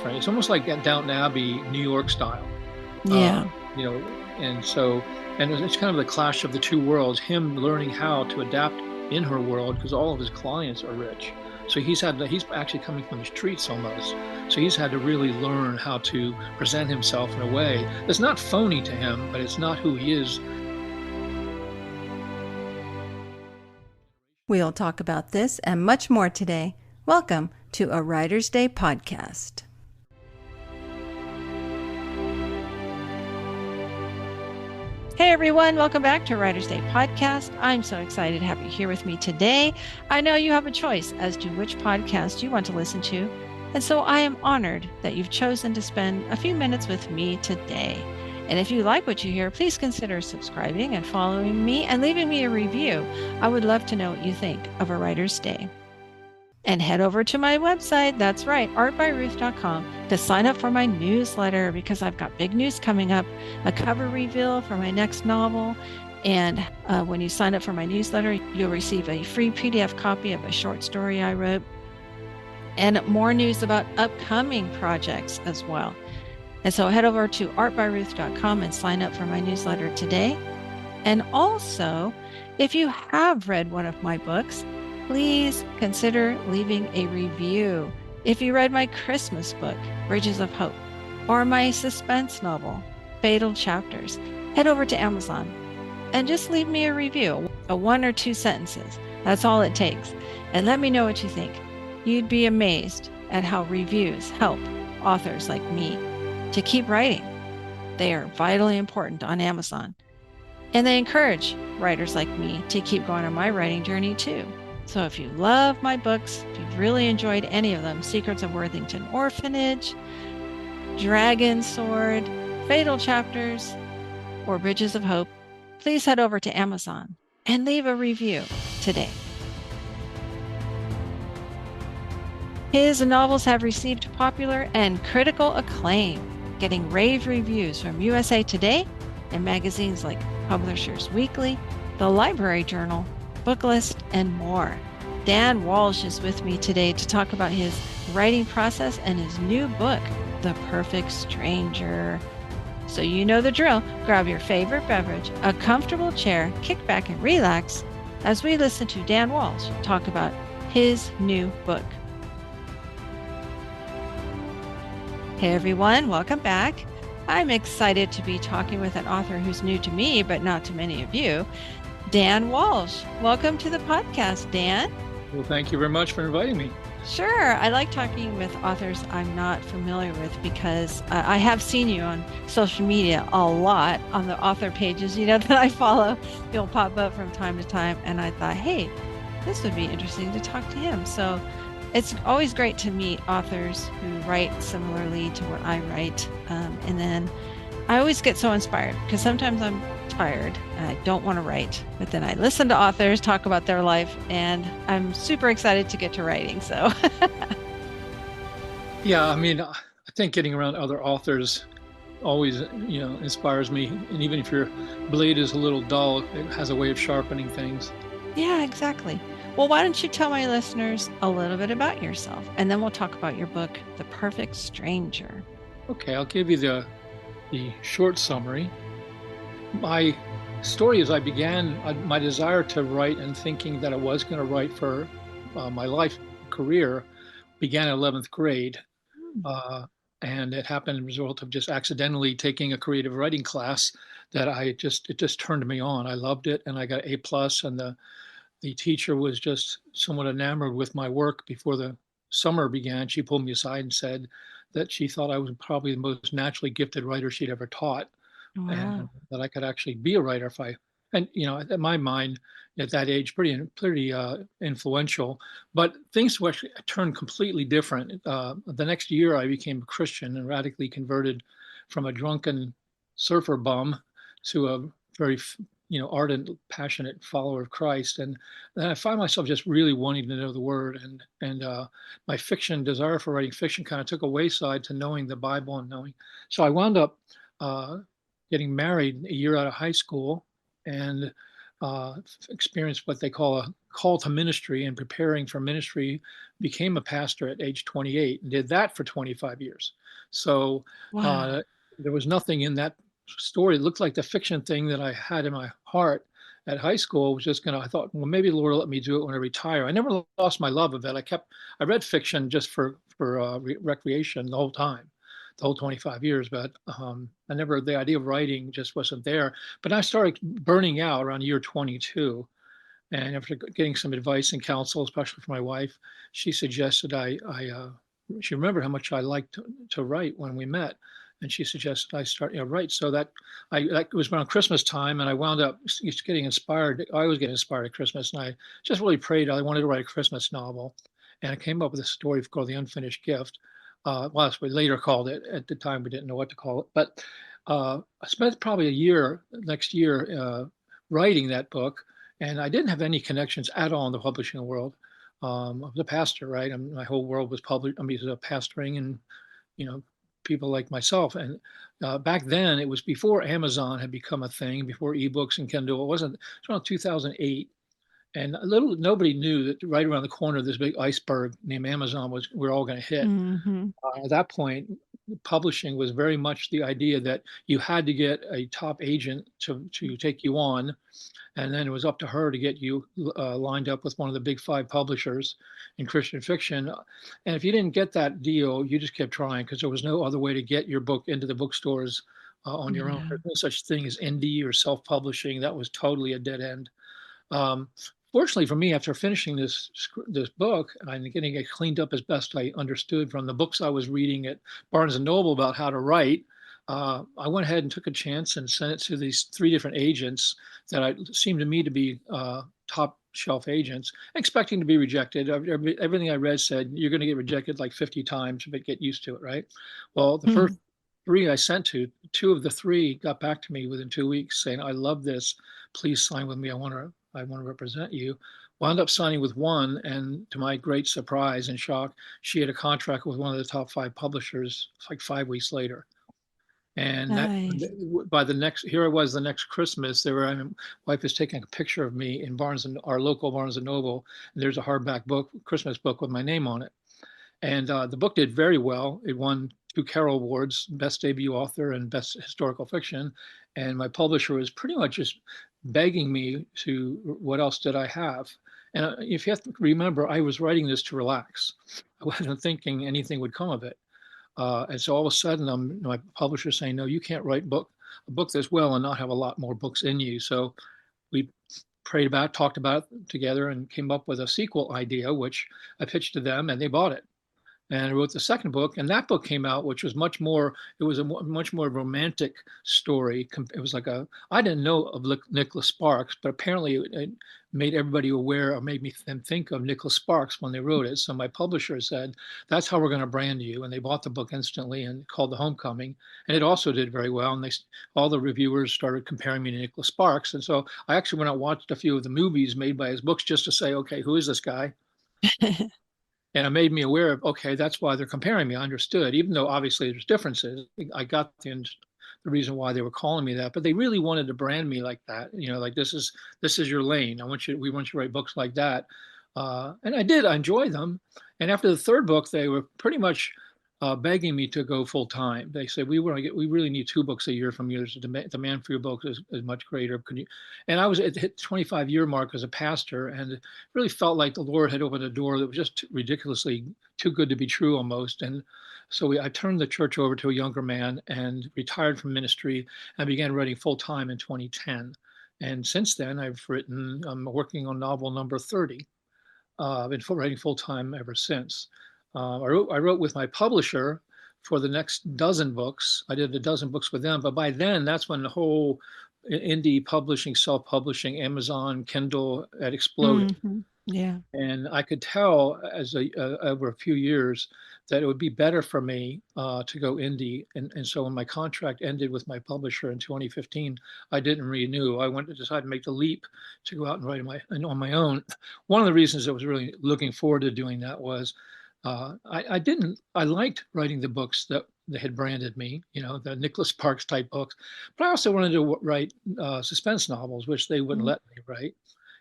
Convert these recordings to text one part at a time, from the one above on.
different. It's almost like Downton Abbey, New York style. Yeah. You know, and it's kind of the clash of the two worlds, him learning how to adapt in her world because all of his clients are rich. So he's actually coming from the streets almost. So he's had to really learn how to present himself in a way that's not phony to him, but it's not who he is. We'll talk about this and much more today. Welcome to a Writer's Day podcast. Hey everyone, welcome back to Writer's Day podcast. I'm so excited to have you here with me today. I know you have a choice as to which podcast you want to listen to, and so I am honored that you've chosen to spend a few minutes with me today. And if you like what you hear, please consider subscribing and following me and leaving me a review. I would love to know what you think of a Writer's Day. And head over to my website, that's right, artbyruth.com, to sign up for my newsletter because I've got big news coming up, a cover reveal for my next novel. And when you sign up for my newsletter, you'll receive a free PDF copy of a short story I wrote and more news about upcoming projects as well. And so head over to artbyruth.com and sign up for my newsletter today. And also, if you have read one of my books, please consider leaving a review. If you read my Christmas book, Bridges of Hope, or my suspense novel, Fatal Chapters, head over to Amazon and just leave me a review, a 1 or 2 sentences. That's all it takes. And let me know what you think. You'd be amazed at how reviews help authors like me to keep writing. They are vitally important on Amazon. And they encourage writers like me to keep going on my writing journey too. So if you love my books, if you've really enjoyed any of them, Secrets of Worthington Orphanage, Dragon Sword, Fatal Chapters, or Bridges of Hope, please head over to Amazon and leave a review today. His novels have received popular and critical acclaim, getting rave reviews from USA Today and magazines like Publishers Weekly, the Library Journal, Booklist, and more. Dan Walsh is with me today to talk about his writing process and his new book, The Perfect Stranger. So you know the drill. Grab your favorite beverage, a comfortable chair, kick back and relax as we listen to Dan Walsh talk about his new book. Hey everyone, welcome back. I'm excited to be talking with an author who's new to me, but not to many of you, Dan Walsh. Welcome to the podcast, Dan. Well, thank you very much for inviting me. Sure. I like talking with authors I'm not familiar with because I have seen you on social media a lot on the author pages, that I follow. You'll pop up from time to time. And I thought, hey, this would be interesting to talk to him. So it's always great to meet authors who write similarly to what I write. And then I always get so inspired because sometimes I'm tired and I don't want to write, but then I listen to authors talk about their life and I'm super excited to get to writing. So Yeah, I think getting around other authors always, inspires me. And even if your blade is a little dull, it has a way of sharpening things. Yeah, exactly. Well, why don't you tell my listeners a little bit about yourself and then we'll talk about your book, The Perfect Stranger. Okay, I'll give you the short summary. My story as I began, my desire to write and thinking that I was going to write for my life career began in 11th grade. And it happened as a result of just accidentally taking a creative writing class that it just turned me on. I loved it and I got A+, and the teacher was just somewhat enamored with my work. Before the summer began, she pulled me aside and said that she thought I was probably the most naturally gifted writer she'd ever taught. Wow. And that I could actually be a writer in my mind at that age, pretty influential. But things actually turned completely different. The next year, I became a Christian and radically converted from a drunken surfer bum to a very, ardent, passionate follower of Christ. And then I find myself just really wanting to know the Word. And my desire for writing fiction kind of took a wayside to knowing the Bible and knowing. So I wound up getting married a year out of high school, and experienced what they call a call to ministry and preparing for ministry, became a pastor at age 28 and did that for 25 years. So Wow. uh, there was nothing in that story. It looked like the fiction thing that I had in my heart at high school was just I thought, well, maybe the Lord will let me do it when I retire. I never lost my love of it. I read fiction just for recreation the whole time, the whole 25 years, but the idea of writing just wasn't there. But I started burning out around year 22. And after getting some advice and counsel, especially from my wife, she suggested she remembered how much I liked to write when we met. And she suggested I start, write. So that was around Christmas time. And I wound up just getting inspired. I always get inspired at Christmas. And I just really prayed. I wanted to write a Christmas novel. And I came up with a story called The Unfinished Gift. Well, that's what we later called it. At the time, we didn't know what to call it. But I spent probably a year, next year, writing that book, and I didn't have any connections at all in the publishing world. I was a pastor, right? My whole world was public. I mean, it was pastoring and, you know, people like myself. And back then, it was before Amazon had become a thing, before ebooks and Kindle. It was around 2008. And nobody knew that right around the corner, this big iceberg named Amazon we're all going to hit. Hmm. At that point, publishing was very much the idea that you had to get a top agent to take you on, and then it was up to her to get you lined up with one of the big five publishers in Christian fiction. And if you didn't get that deal, you just kept trying because there was no other way to get your book into the bookstores on your own. Yeah. There's no such thing as indie or self-publishing. That was totally a dead end. Um, Fortunately for me, after finishing this book and getting it cleaned up as best I understood from the books I was reading at Barnes and Noble about how to write, I went ahead and took a chance and sent it to these three different agents seemed to me to be top shelf agents, expecting to be rejected. Everything I read said you're going to get rejected like 50 times, but get used to it, right? Well, the first Mhm. three I sent to, two of the three got back to me within 2 weeks saying, "I love this. Please sign with me. I want to represent you." Wound up signing with one, and to my great surprise and shock, she had a contract with one of the top five publishers like 5 weeks later. And that Nice. by the next, here I was the next Christmas. My wife is taking a picture of me in our local Barnes and Noble. And there's a hardback book, Christmas book with my name on it. And the book did very well. It won two Carol Awards, Best Debut Author and Best Historical Fiction. And my publisher was pretty much just begging me what else did I have? And if you have to remember, I was writing this to relax. I wasn't thinking anything would come of it. And so all of a sudden, my publisher saying, "No, you can't write a book this well and not have a lot more books in you." So we talked about it together, and came up with a sequel idea, which I pitched to them, and they bought it. And I wrote the second book, and that book came out, which was much more. It was a much more romantic story. It was like I didn't know of Nicholas Sparks, but apparently it made everybody aware, or made them think of Nicholas Sparks when they wrote it. So my publisher said, "That's how we're going to brand you," and they bought the book instantly and called The Homecoming, and it also did very well. And all the reviewers started comparing me to Nicholas Sparks, and so I actually went out and watched a few of the movies made by his books just to say, "Okay, who is this guy?" And it made me aware of, okay, that's why they're comparing me. I understood, even though obviously there's differences. I got the reason why they were calling me that, but they really wanted to brand me like that. Like this is your lane. We want you to write books like that. And I did. I enjoyed them. And after the third book, they were pretty much begging me to go full time. They said, we really need 2 books a year from you. The demand for your books is much greater. Can you? And I was at the 25-year mark as a pastor, and it really felt like the Lord had opened a door that was just ridiculously too good to be true almost. And so I turned the church over to a younger man and retired from ministry and began writing full time in 2010. And since then, I'm working on novel number 30. I've been writing full time ever since. I wrote with my publisher for the next dozen books. I did a dozen books with them, but by then, that's when the whole indie publishing, self-publishing, Amazon, Kindle had exploded. Hmm. Yeah. And I could tell over a few years that it would be better for me to go indie. And so when my contract ended with my publisher in 2015, I didn't renew. I went to decide to make the leap to go out and write on my own. One of the reasons I was really looking forward to doing that was I liked writing the books that they had branded me, the Nicholas Sparks type books, but I also wanted to write suspense novels, which they wouldn't Mhm. let me write.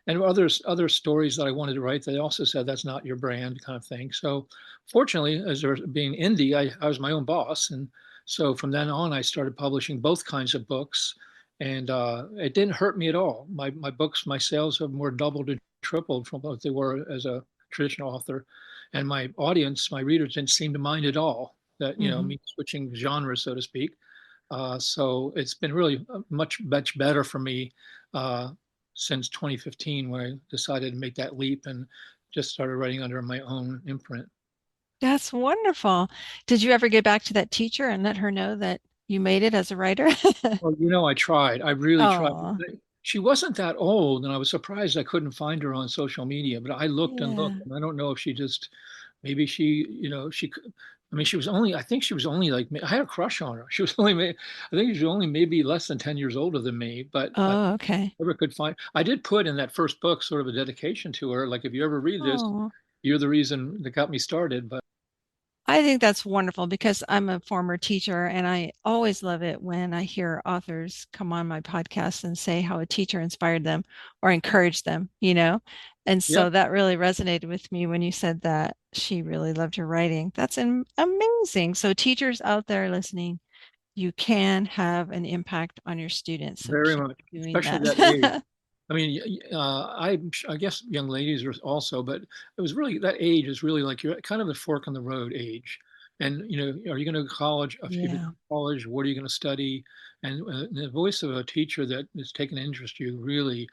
And other stories that I wanted to write, they also said that's not your brand kind of thing. So fortunately, as there being indie, I was my own boss. And so from then on, I started publishing both kinds of books. And it didn't hurt me at all. My books, my sales have more doubled or tripled from what they were as a traditional author. And my audience, my readers didn't seem to mind at all that, Mhm. me switching genres, so to speak. So it's been really much better for me uh, since 2015 when I decided to make that leap and just started writing under my own imprint. That's wonderful. Did you ever get back to that teacher and let her know that you made it as a writer? Well, I tried. I really tried. Oh, She wasn't that old, and I was surprised I couldn't find her on social media. But I looked and yeah. looked, and I don't know if she just maybe she, she could. I mean, she was only. I think she was only like. I had a crush on her. She was only. I think she was only maybe less than 10 years older than me. But I Oh, okay. never could find. I did put in that first book sort of a dedication to her. Like, if you ever read this, Oh, you're the reason that got me started. But I think that's wonderful because I'm a former teacher and I always love it when I hear authors come on my podcast and say how a teacher inspired them or encouraged them. And yeah, so that really resonated with me when you said that she really loved your writing. That's amazing. So teachers out there listening, you can have an impact on your students. So very keep much, doing especially that age. that. I mean, I guess young ladies are also, but it was really that age is really like you're kind of the fork in the road age. And are you going to go to college? If you go to Yeah. college, what are you going to study? And the voice of a teacher that is taking an interest in you really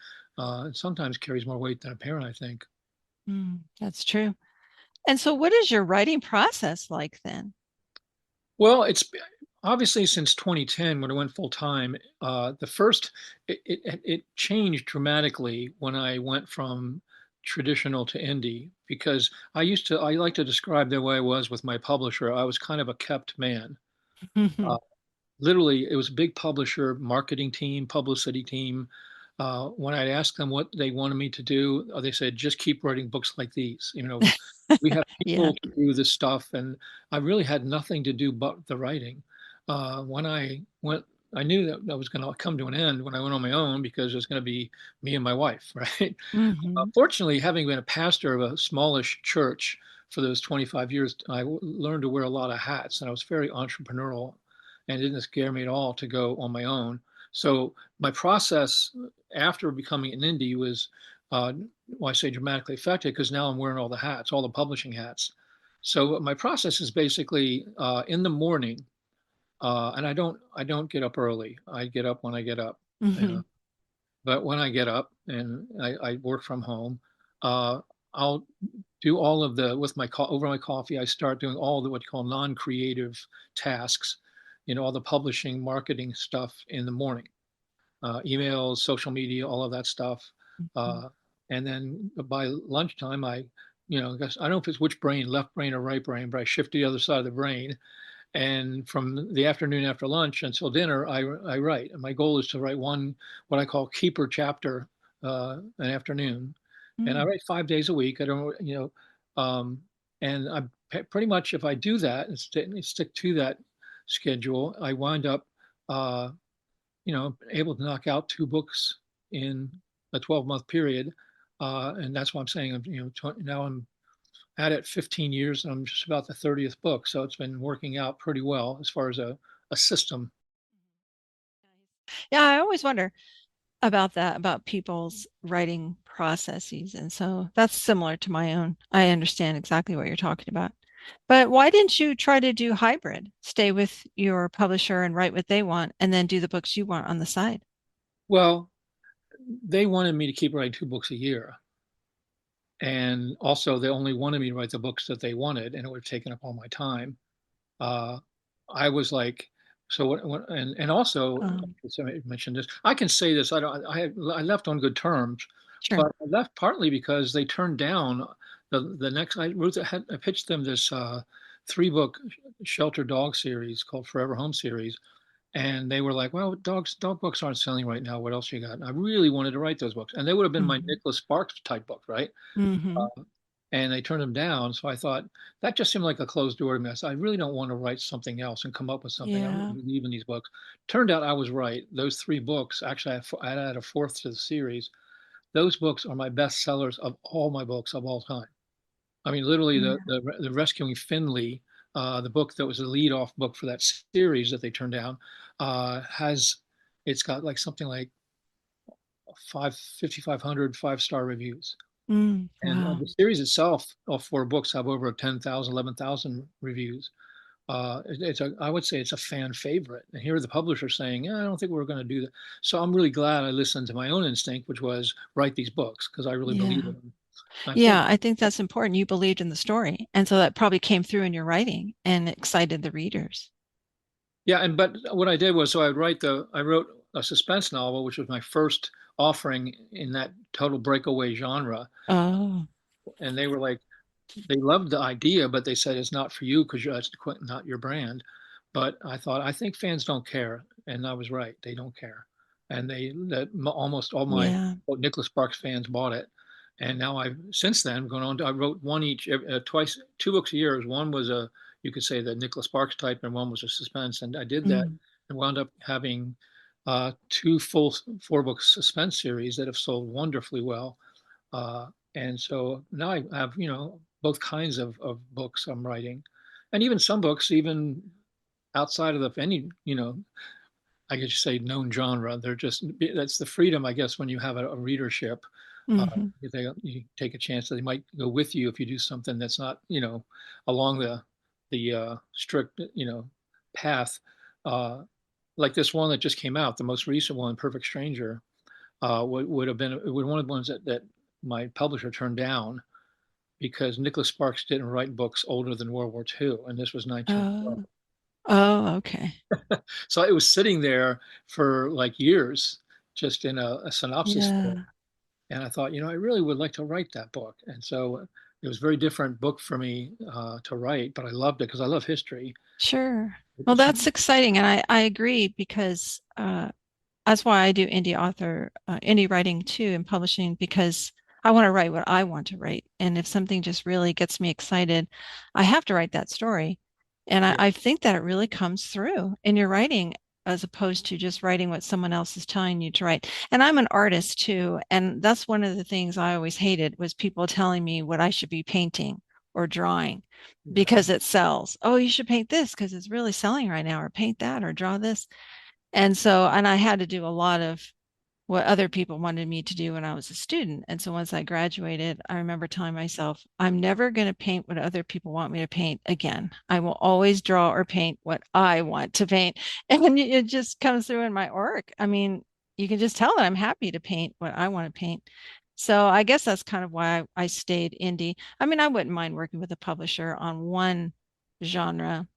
sometimes carries more weight than a parent, I think. That's true. And so what is your writing process like then? Well, it's obviously since 2010 when I went full time. The first it changed dramatically when I went from traditional to indie because I like to describe the way I was with my publisher. I was kind of a kept man. Uh, Literally, it was a big publisher, marketing team, publicity team. When I'd ask them what they wanted me to do, they said, just keep writing books like these. We have Yeah. people to do this stuff. And I really had nothing to do but the writing. When I went, I knew that I was going to come to an end when I went on my own because it was going to be me and my wife, right? Hmm. Fortunately, having been a pastor of a smallish church for those 25 years, learned to wear a lot of hats and I was very entrepreneurial and it didn't scare me at all to go on my own. So my process after becoming an indie was, well, I say dramatically affected because now I'm wearing all the hats, all the publishing hats. So my process is basically in the morning, and I don't get up early. I get up when I get up. Hmm. But when I get up and I work from home, uh, I'll do all of the with my over my coffee. I start doing all the what you call non-creative tasks, all the publishing, marketing stuff in the morning, emails, social media, all of that stuff. Uh, and then by lunchtime, I guess I don't know if it's which brain, left brain or right brain, but I shift to the other side of the brain and from the afternoon after lunch until dinner, I write. And my goal is to write one, what I call keeper chapter an afternoon. And I Mm. write 5 days a week. I don't, um, and pretty much if I do that and stick to that schedule, I wind up, uh, able to knock out two books in a 12-month period. And that's why I'm saying, now I'm at it 15 years and I'm just about the 30th book. So it's been working out pretty well as far as a system. Yeah, I always wonder about that, about people's writing processes. And so that's similar to my own. I understand exactly what you're talking about. But why didn't you try to do hybrid? Stay with your publisher and write what they want, and then do the books you want on the side? Well, they wanted me to keep writing two books a year. And also, they only wanted me to write the books that they wanted, and it would have taken up all my time. Uh, I was like, so and also, I mentioned this. I can say this. I don't. I left on good terms, Sure. but I left partly because they turned down the next. I pitched them this 3 book shelter dog series called Forever Home series, and they were like, "Well, dog books aren't selling right now. What else you got?" And I really wanted to write those books, and they would have been my Hmm. Nicholas Sparks type book, right? Hmm. and they turned them down. So I thought that just seemed like a closed door to me. I said, I really don't want to write something else and come up with something. I really Yeah. believe in these books. Turned out I was right. Those three books, actually, I added a fourth to the series. Those books are my best sellers of all my books of all time. I mean, literally, Yeah. the Rescuing Finley, the book that was the lead off book for that series that they turned down, has it's got like something like 5,500 5-star reviews. And Wow. the series itself, all four books, have over 10,000, 11,000 reviews. I would say it's a fan favorite. And here the publisher saying, yeah, I don't think we're going to do that. So I'm really glad I listened to my own instinct, which was write these books because I really believe Yeah. in them. I think, Yeah, I think that's important. You believed in the story. And so that probably came through in your writing and excited the readers. yeah. And but what I did was, so I wrote a suspense novel, which was my first offering in that total breakaway genre. Oh, And they were like, they loved the idea, but they said it's not for you because that's not your brand. But I thought, I think fans don't care, and I was right. They don't care, and almost all my yeah. Nicholas Sparks fans bought it, and now I've since then gone on. I wrote one each, twice, 2 books a year. One was a you could say the Nicholas Sparks type, and one was a suspense, and I did that Mm. and wound up having two full 4-book suspense series that have sold wonderfully well. Uh, and so now I have, both kinds of books I'm writing. And even some books, even outside of any, I guess you say known genre, that's the freedom, I guess, when you have a readership. Uh, Hmm. you take a chance that they might go with you if you do something that's not, along the strict, path. Uh, like this one that just came out, the most recent one, Perfect Stranger, would have been one of the ones that my publisher turned down because Nicholas Sparks didn't write books older than World War II, and this was 1912. Oh, oh, okay. So it was sitting there for like years, just in a synopsis form. Yeah, And I thought, I really would like to write that book. And so it was a very different book for me to write, but I loved it because I love history. sure. It Well, just, that's exciting. And I agree because that's why I do indie writing too, and publishing because I want to write what I want to write. And if something just really gets me excited, I have to write that story. And yeah, I think that it really comes through in your writing as opposed to just writing what someone else is telling you to write. And I'm an artist too. And that's one of the things I always hated was people telling me what I should be painting or drawing yeah, because it sells. Oh, you should paint this because it's really selling right now, or paint that or draw this. And so, and I had to do a lot of what other people wanted me to do when I was a student. And so once I graduated, I remember telling myself, I'm never going to paint what other people want me to paint again. I will always draw or paint what I want to paint. And it just comes through in my work. I mean, you can just tell that I'm happy to paint what I want to paint. So I guess that's kind of why I stayed indie. I mean, I wouldn't mind working with a publisher on one genre,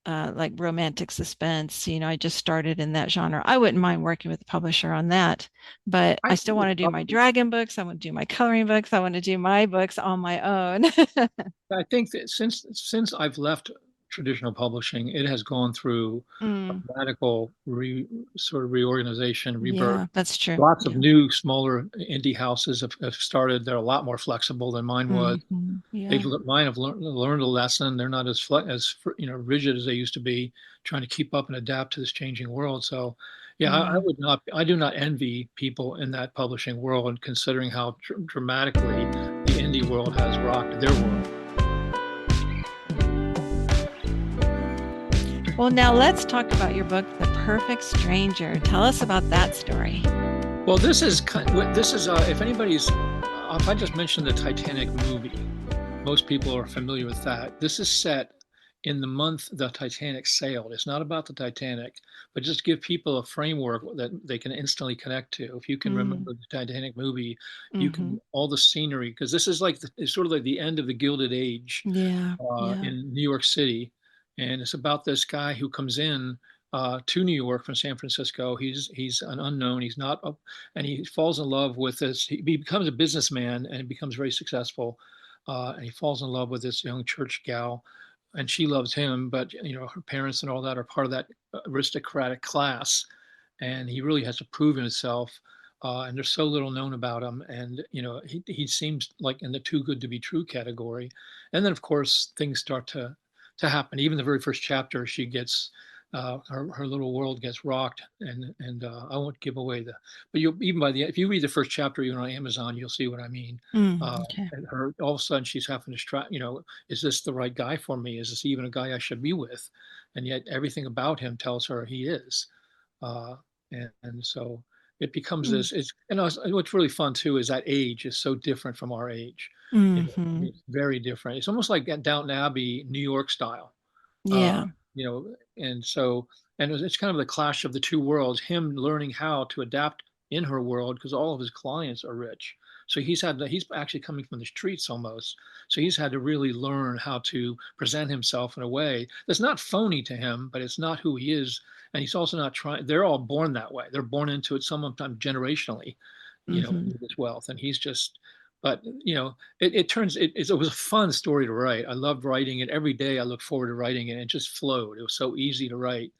like romantic suspense. I just started in that genre. I wouldn't mind working with a publisher on that, but I I think still want it's to do tough. my dragon books. I want to do my coloring books. I want to do my books on my own. I think that since I've left traditional publishing, it has gone through a Mm, radical sort of reorganization, rebirth. yeah, that's true. Lots of Yeah. new, smaller indie houses have started. They're a lot more flexible than mine was. Yeah. Mine have learned a lesson. They're not as rigid as they used to be, trying to keep up and adapt to this changing world. So, yeah, I Yeah. would not. I do not envy people in that publishing world, and considering how dramatically the indie world has rocked their world. Well, now let's talk about your book, The Perfect Stranger. Tell us about that story. Well, this is if anybody's if I just mentioned the Titanic movie, most people are familiar with that. This is set in the month the Titanic sailed. It's not about the Titanic, but just give people a framework that they can instantly connect to. If you can Mm, remember the Titanic movie, you hmm. can all the scenery because this is like it's sort of like the end of the Gilded Age Yeah. Yeah. in New York City, and it's about this guy who comes in to New York from San Francisco. He's an unknown. He's not, and he falls in love with this. He becomes a businessman and becomes very successful. And he falls in love with this young church gal, and she loves him. But her parents and all that are part of that aristocratic class, and he really has to prove himself. and there's so little known about him. And he seems like in the too good to be true category. And then of course things start to happen. Even the very first chapter, she gets her little world gets rocked, and I won't give away but you even by the if you read the first chapter even on Amazon, you'll see what I mean. Okay. And her all of a sudden she's having to is this the right guy for me? Is this even a guy I should be with? And yet everything about him tells her he is. Uh, and so it becomes Mm. this. What's really fun too is that age is so different from our age. I Hmm. mean, it's very different. It's almost like Downton Abbey, New York style. Uh, Yeah. and so it's kind of the clash of the two worlds. Him learning how to adapt in her world because all of his clients are rich. So he's actually coming from the streets almost. So he's had to really learn how to present himself in a way that's not phony to him, but it's not who he is. And he's also not trying. They're all born that way. They're born into it sometimes generationally, Hmm. with this wealth. And he's just, but it was a fun story to write. I loved writing it every day. I looked forward to writing it. It just flowed. It was so easy to write.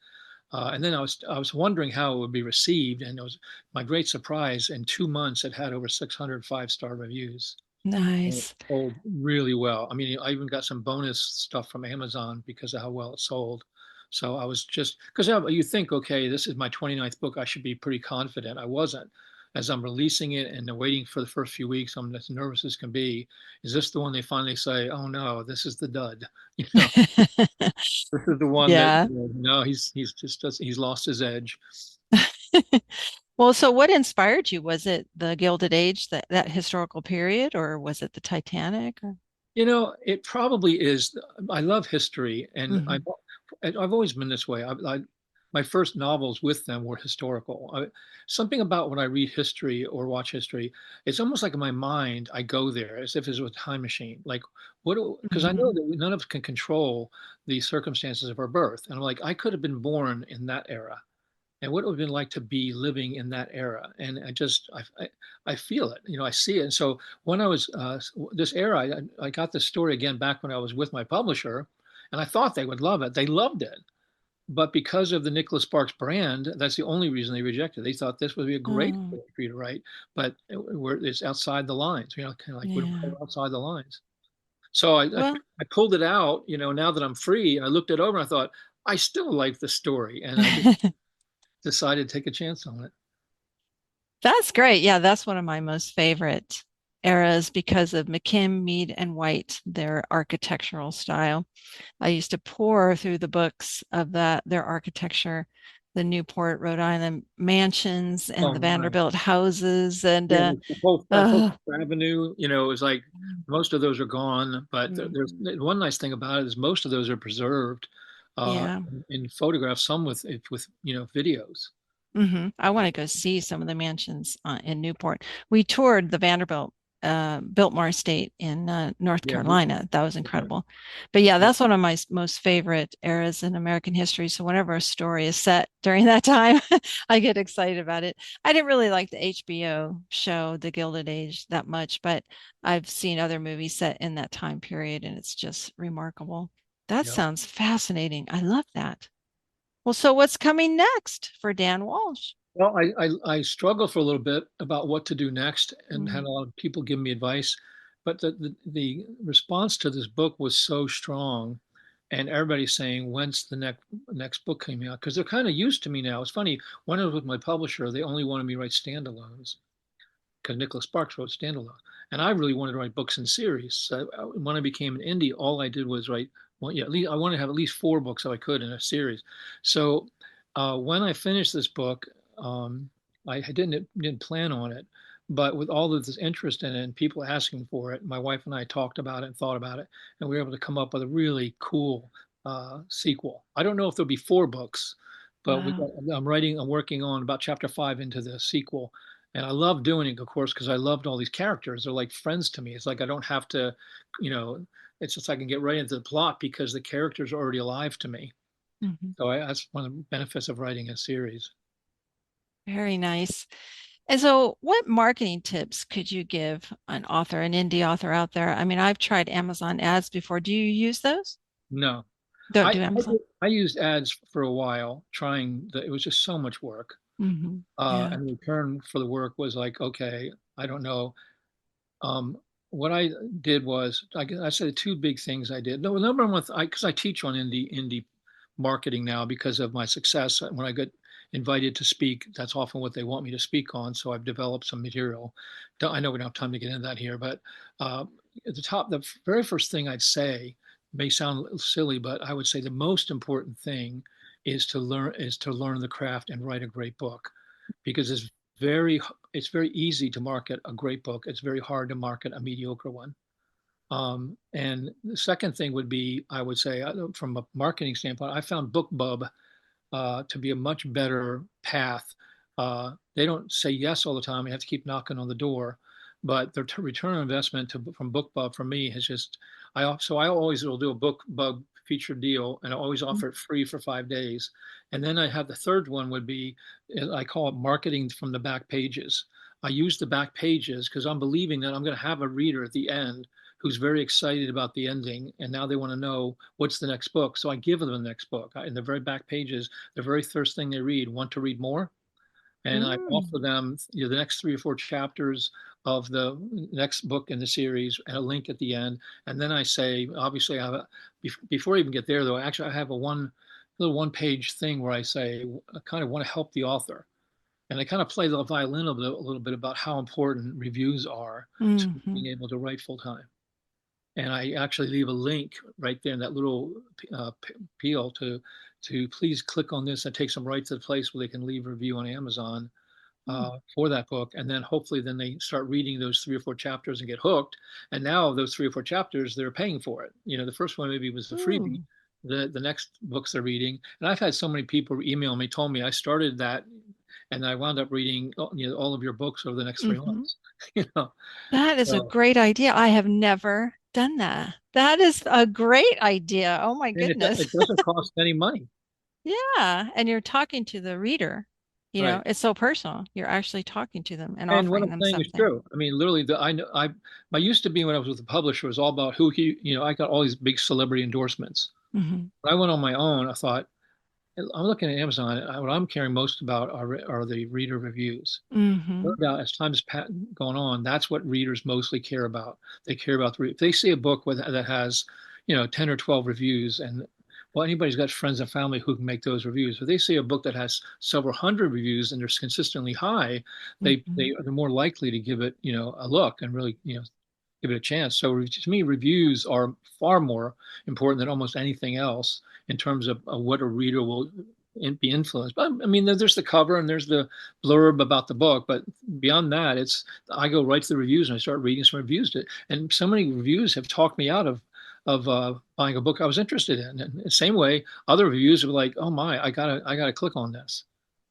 And then I was wondering how it would be received, and it was my great surprise. In 2 months, it had over 600 5-star reviews. And it Nice. sold really well. I mean, I even got some bonus stuff from Amazon because of how well it sold. So I was just because you think, okay, this is my 29th book. I should be pretty confident. I wasn't. As I'm releasing it and waiting for the first few weeks, I'm as nervous as can be. Is this the one they finally say, oh no, this is the dud? You know, this is the one that, Yeah. no, he's lost his edge. Well, so what inspired you? Was it the Gilded Age, that historical period, or was it the Titanic? Or... It probably is. I love history, and Hmm. I've always been this way. My first novels with them were historical. Something about when I read history or watch history, it's almost like in my mind, I go there as if it was a time machine. Like, because I know Hmm. that none of us can control the circumstances of our birth. And I'm like, I could have been born in that era and what it would have been like to be living in that era. And I feel it, I see it. And so when I was this era, I got this story again back when I was with my publisher, and I thought they would love it. They loved it. But because of the Nicholas Sparks brand, that's the only reason they rejected it. They thought this would be a great Oh, story for you to write, but it's outside the lines, kind of like we're yeah. outside the lines. So Well, I pulled it out, now that I'm free, and I looked it over and I thought, I still like the story. And I just decided to take a chance on it. that's great. Yeah, that's one of my most favorite eras because of McKim, Mead, and White, their architectural style. I used to pour through the books of their architecture, the Newport, Rhode Island mansions and Oh, the nice. Vanderbilt houses, and Yeah, both that whole uh, Avenue, it was like most of those are gone, but there's mhm. one nice thing about it is most of those are preserved uh, Yeah. in photographs, some with videos. I want to go see some of the mansions in Newport. We toured the Vanderbilt Biltmore Estate in North Yeah, Carolina. That was yeah, incredible. But yeah, yeah, that's one of my most favorite eras in American history. So whenever a story is set during that time, I get excited about it. I didn't really like the HBO show, The Gilded Age, that much, but I've seen other movies set in that time period, and it's just remarkable. That yeah. sounds fascinating. I love that. Well, so what's coming next for Dan Walsh? Well, I struggled for a little bit about what to do next, and had Mm, a lot of people give me advice, but the response to this book was so strong, and everybody's saying, when's the next book coming out? Because they're kind of used to me now. It's funny, when I was with my publisher, they only wanted me to write standalones because Nicholas Sparks wrote standalone, and I really wanted to write books in series. So when I became an indie, all I did was write one. Yeah, at least I wanted to have at least 4 books if I could in a series. So when I finished this book, I didn't plan on it, but with all of this interest in it and people asking for it, my wife and I talked about it and thought about it, and we were able to come up with a really cool sequel. I don't know if there'll be 4 books, but wow. I'm working on about chapter 5 into the sequel, and I love doing it, of course, because I loved all these characters. They're like friends to me. It's like I don't have to, you know, it's just I can get right into the plot because the characters are already alive to me. Mhm. So that's one of the benefits of writing a series. Very nice. And so, what marketing tips could you give an author, an indie author out there? I mean, I've tried Amazon ads before. Do you use those? No, Don't I do I, Amazon. did- I used ads for a while, trying it was just so much work. Yeah. And the return for the work was like, okay, I don't know. Um, what I did was, I said two big things I did. No, number one, because I teach on indie marketing now because of my success. When I get invited to speak, that's often what they want me to speak on. So I've developed some material. I know we don't have time to get into that here, but uh, at the very first thing I'd say may sound a little silly, but I would say the most important thing is to learn the craft and write a great book, because very it's very easy to market a great book. It's very hard to market a mediocre one. And the second thing would be, I would say, from a marketing standpoint, I found BookBub to be a much better path. They don't say yes all the time. You have to keep knocking on the door, but the return on investment from BookBub for me has just, I always will do a BookBub feature deal, and I always offer it free for 5 days. And then I have the third one would be, I call it marketing from the back pages. I use the back pages because I'm believing that I'm going to have a reader at the end who's very excited about the ending, and now they want to know what's the next book. So I give them the next book. In the very back pages, the very first thing they read, want to read more? And I Mm, offer them, the next 3 or 4 chapters of the next book in the series and a link at the end. And then I say, obviously, before I even get there, though, actually, I have a little one-page thing where I say, I kind of want to help the author. And I kind of play the violin a little bit about how important reviews are to hmm being able to write full time. And I actually leave a link right there in that little peel to please click on this. That takes them right to the place where they can leave a review on Amazon for that book. And then hopefully then they start reading those 3 or 4 chapters and get hooked. And now those 3 or 4 chapters, they're paying for it. The first one maybe was a freebie. Ooh. The next books they're reading. And I've had so many people email me, told me I started that and I wound up reading all of your books over the next three hmm months. you know, That is a so great idea. I have never done that. That is a great idea. Oh my and goodness. it doesn't cost any money. Yeah. And you're talking to the reader. Right. It's so personal. You're actually talking to them and And what offering I'm them saying is something. true. I mean, literally, I know I used to be when I was with the publisher was all about I got all these big celebrity endorsements. hmm When I went on my own, I thought, I'm looking at Amazon. What I'm caring most about are the reader reviews. No hmm doubt, as time's gone on, that's what readers mostly care about. They care about if they see a book that has, 10 or 12 reviews, and well, anybody's got friends and family who can make those reviews. If they see a book that has several hundred reviews and they're consistently high, hmm they're more likely to give it, a look and really, give it a chance. So to me, reviews are far more important than almost anything else in terms of what a reader will be influenced. But I mean, there's the cover and there's the blurb about the book, but beyond that, I go right to the reviews and I start reading some reviews. And so many reviews have talked me out of buying a book I was interested in. And the same way, other reviews were like, "Oh my, I gotta click on this."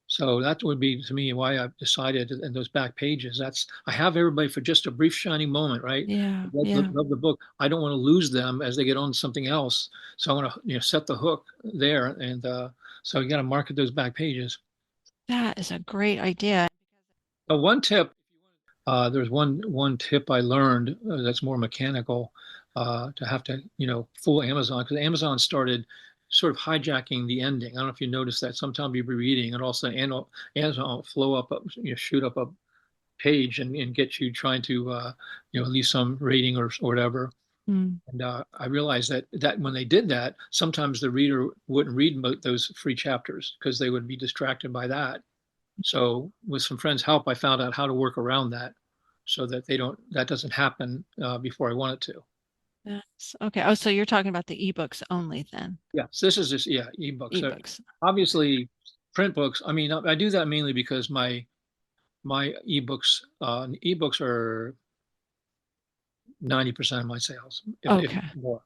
So that would be to me why I've decided in those back pages. I have everybody for just a brief shining moment, right? Yeah. Yeah. Love the book. I don't want to lose them as they get on to something else. So I want to set the hook there, and so you got to market those back pages. That is a great idea. One tip, there's one tip I learned that's more mechanical, to have to fool Amazon, because Amazon started sort of hijacking the ending. I don't know if you noticed that. Sometimes you'll be reading and also Amazon will flow up, shoot up a page and get you trying to leave some rating or whatever. Mm. And I realized that when they did that, sometimes the reader wouldn't read those free chapters because they would be distracted by that. So with some friends' help, I found out how to work around that so that that doesn't happen before I want it to. That's okay. Oh, so you're talking about the ebooks only then? Yeah, so this is just ebooks. So Ebooks. obviously, print books. I mean, I do that mainly because my ebooks are 90% of my sales, if Okay. not more.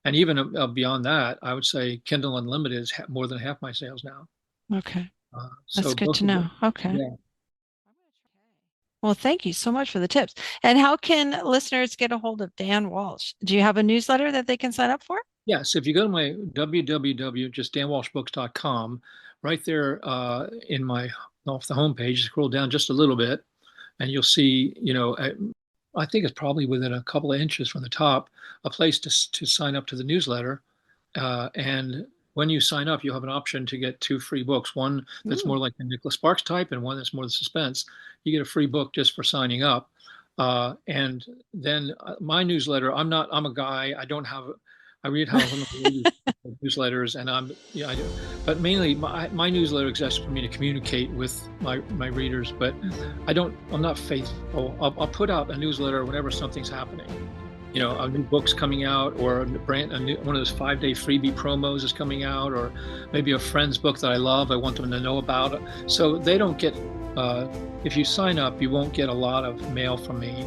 And even beyond that, I would say Kindle Unlimited is more than half my sales now. Okay. That's So good both to of them, know. Okay. yeah. Well, thank you so much for the tips. And how can listeners get a hold of Dan Walsh? Do you have a newsletter that they can sign up for? Yes, if you go to my www, just danwalshbooks.com, right there in my off the homepage, scroll down just a little bit, and you'll see, I think it's probably within a couple of inches from the top, a place to sign up to the newsletter. And when you sign up, you have an option to get 2 free books. One that's more like the Nicholas Sparks type, and one that's more the suspense. You get a free book just for signing up. And then my newsletter, I'm a guy, I read how some of the newsletters, and I do, but mainly my newsletter exists for me to communicate with my readers, but I'm not faithful. I'll put out a newsletter whenever something's happening. A new book's coming out, or one of those 5-day freebie promos is coming out, or maybe a friend's book that I love, I want them to know about it. So they don't get, if you sign up, you won't get a lot of mail from me,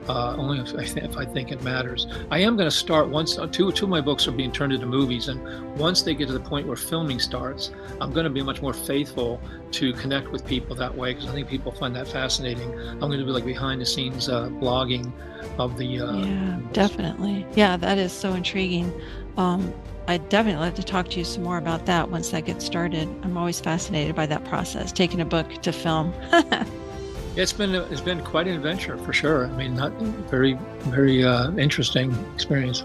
only if I think it matters. I am going to start two of my books are being turned into movies, and once they get to the point where filming starts, I'm going to be much more faithful to connect with people that way, because I think people find that fascinating. I'm going to be like behind the scenes blogging of the yeah, definitely. Yeah, that is so intriguing. I'd definitely love to talk to you some more about that once that gets started. I'm always fascinated by that process, taking a book to film. It's been quite an adventure, for sure. I mean, not very interesting experience.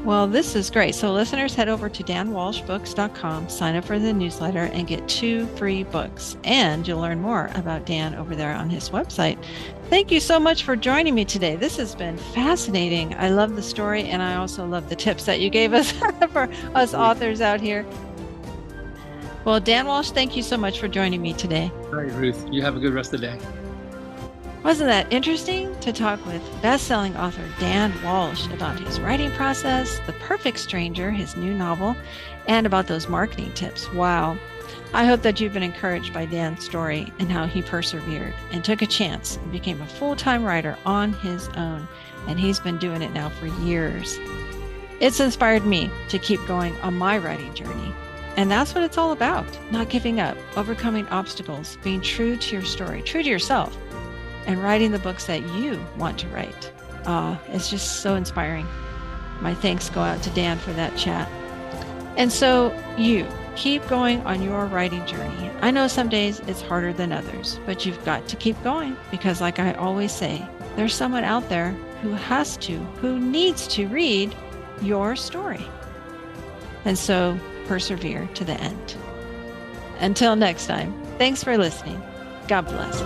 Well, this is great. So listeners, head over to danwalshbooks.com, sign up for the newsletter, and get 2 free books. And you'll learn more about Dan over there on his website. Thank you so much for joining me today. This has been fascinating. I love the story, and I also love the tips that you gave us for us authors out here. Well, Dan Walsh, thank you so much for joining me today. All right, Ruth. You have a good rest of the day. Wasn't that interesting to talk with best-selling author Dan Walsh about his writing process, The Perfect Stranger, his new novel, and about those marketing tips? Wow. I hope that you've been encouraged by Dan's story and how he persevered and took a chance and became a full-time writer on his own. And he's been doing it now for years. It's inspired me to keep going on my writing journey. And that's what it's all about. Not giving up, overcoming obstacles, being true to your story, true to yourself, and writing the books that you want to write. It's just so inspiring. My thanks go out to Dan for that chat. And so you keep going on your writing journey. I know some days it's harder than others, but you've got to keep going, because like I always say, there's someone out there who needs to read your story. And so persevere to the end. Until next time, thanks for listening. God bless.